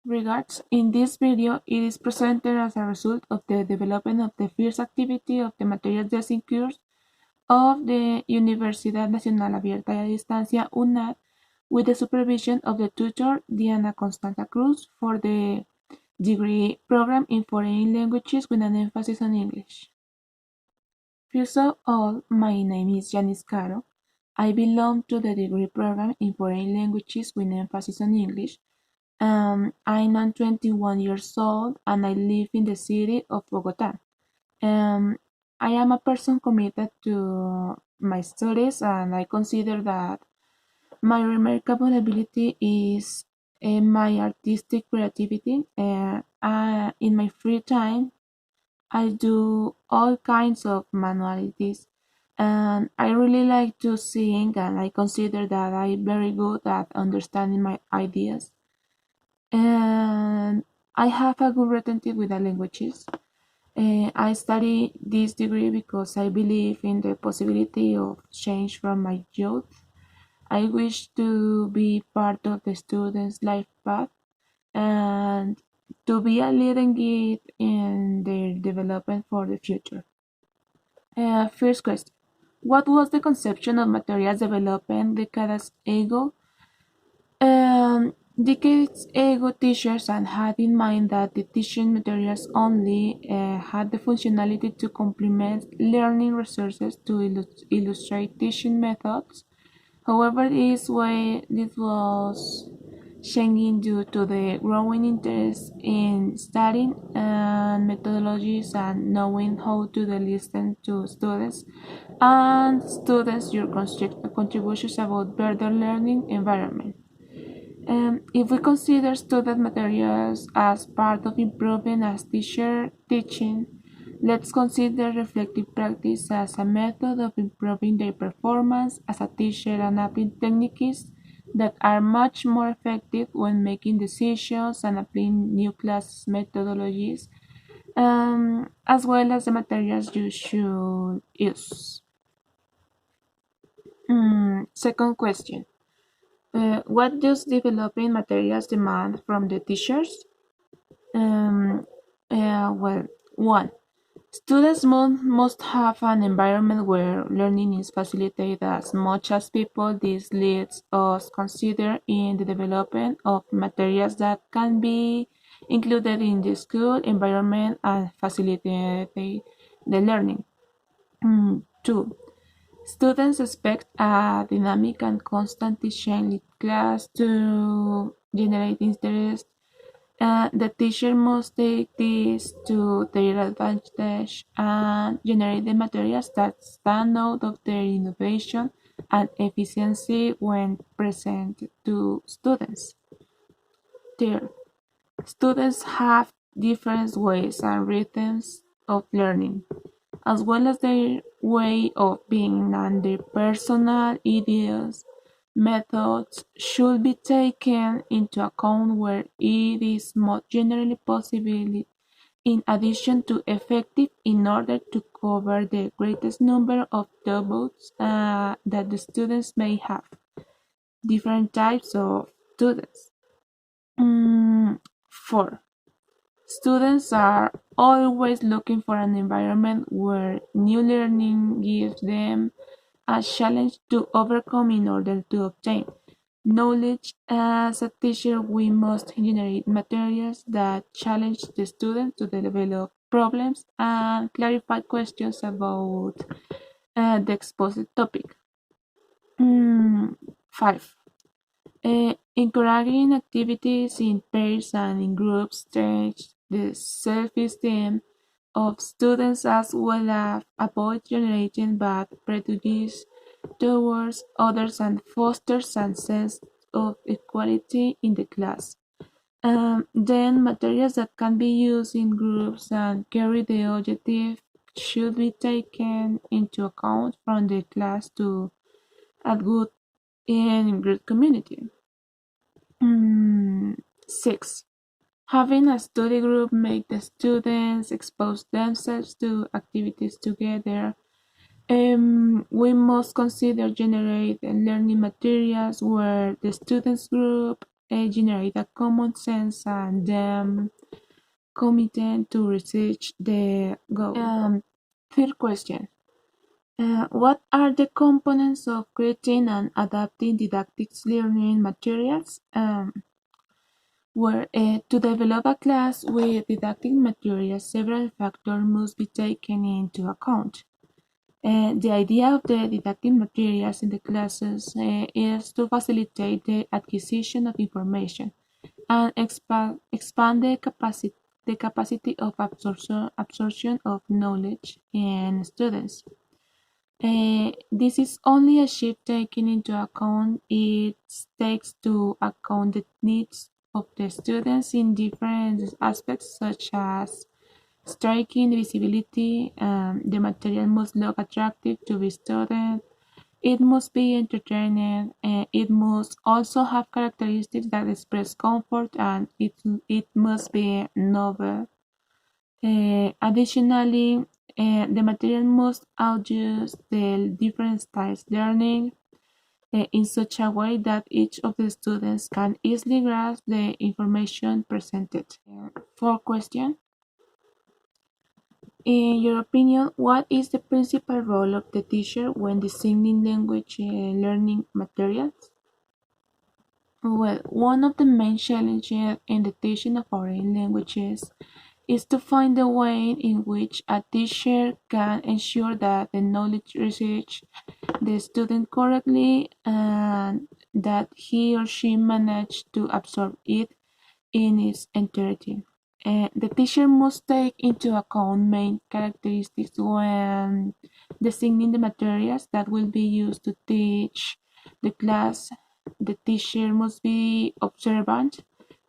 Regards, in this video, it is presented as a result of the development of the first activity of the Materials Design course of the Universidad Nacional Abierta y a Distancia UNAD with the supervision of the tutor Diana Constanta Cruz for the degree program in foreign languages with an emphasis on English. First of all, my name is JanisCaro. I belong to the degree program in foreign languages with emphasis on English. I'm 21 years old and I live in the city of Bogota. I am a person committed to my studies and I consider that my remarkable ability is my artistic creativity. In my free time, I do all kinds of manualities and I really like to sing and I consider that I'm very good at understanding my ideas. And I have a good retentive with the languages. I study this degree because I believe in the possibility of change from my youth. I wish to be part of the students' life path and to be a leading guide in their development for the future. First question. What was the conception of materials development decades ago? Decades ago, teachers had in mind that the teaching materials only had the functionality to complement learning resources to illustrate teaching methods. However, this was changing due to the growing interest in studying and methodologies and knowing how to listen to students and students your contributions about better learning environment. If we consider student materials as part of improving as teacher teaching, let's consider reflective practice as a method of improving their performance as a teacher and applying techniques that are much more effective when making decisions and applying new class methodologies, as well as the materials you should use. Second question. What does developing materials demand from the teachers? Um, well, one, students must have an environment where learning is facilitated as much as people. This leads us consider in the development of materials that can be included in the school environment and facilitate the learning. Two, students expect a dynamic and constant teaching class to generate interest. The teacher must take this to their advantage and generate the materials that stand out of their innovation and efficiency when presented to students. Third, students have different ways and rhythms of learning, as well as their way of being and their personal ideas. Methods should be taken into account where it is most generally possible, in addition to effective, in order to cover the greatest number of doubts that the students may have. Different types of students. 4. Students are always looking for an environment where new learning gives them a challenge to overcome in order to obtain knowledge. As a teacher, we must generate materials that challenge the student to develop problems and clarify questions about the exposed topic. 5. Encouraging activities in pairs and in groups strengthens the self-esteem of students as well as avoid generating bad prejudice towards others and fosters a sense of equality in the class. Then materials that can be used in groups and carry the objective should be taken into account from the class to a good and great community. 6. Having a study group make the students expose themselves to activities together. We must consider generate learning materials where the students group generate a common sense and committed to research the goal. Third question. What are the components of creating and adapting didactic learning materials? Where to develop a class with didactic materials, several factors must be taken into account. The idea of the didactic materials in the classes is to facilitate the acquisition of information and expand the capacity of absorption of knowledge in students. This is only achieved taking into account it takes to account the needs of the students in different aspects such as striking visibility. The material must look attractive to be studied. It must be entertaining. It must also have characteristics that express comfort, and it must be novel. Additionally, the material must adjust the different styles learning in such a way that each of the students can easily grasp the information presented. Fourth question. In your opinion, what is the principal role of the teacher when designing language learning materials? Well, one of the main challenges in the teaching of foreign languages is to find a way in which a teacher can ensure that the knowledge reaches the student correctly and that he or she managed to absorb it in its entirety. The teacher must take into account main characteristics when designing the materials that will be used to teach the class. The teacher must be observant,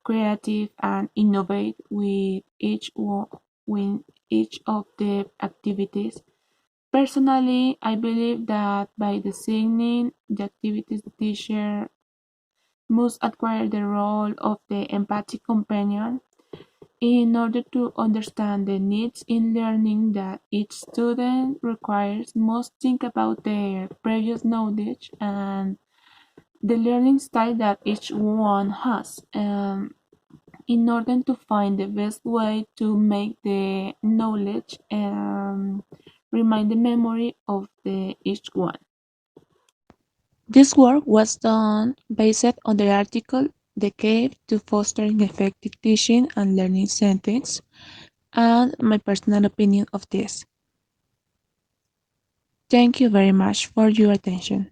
creative, and innovate with each of the activities. Personally, I believe that by designing the activities, the teacher must acquire the role of the empathic companion in order to understand the needs in learning that each student requires. Must think about their previous knowledge and the learning style that each one has, in order to find the best way to make the knowledge remind the memory of the each one. This work was done based on the article "The Cave to Fostering Effective Teaching and Learning Settings" and my personal opinion of this. Thank you very much for your attention.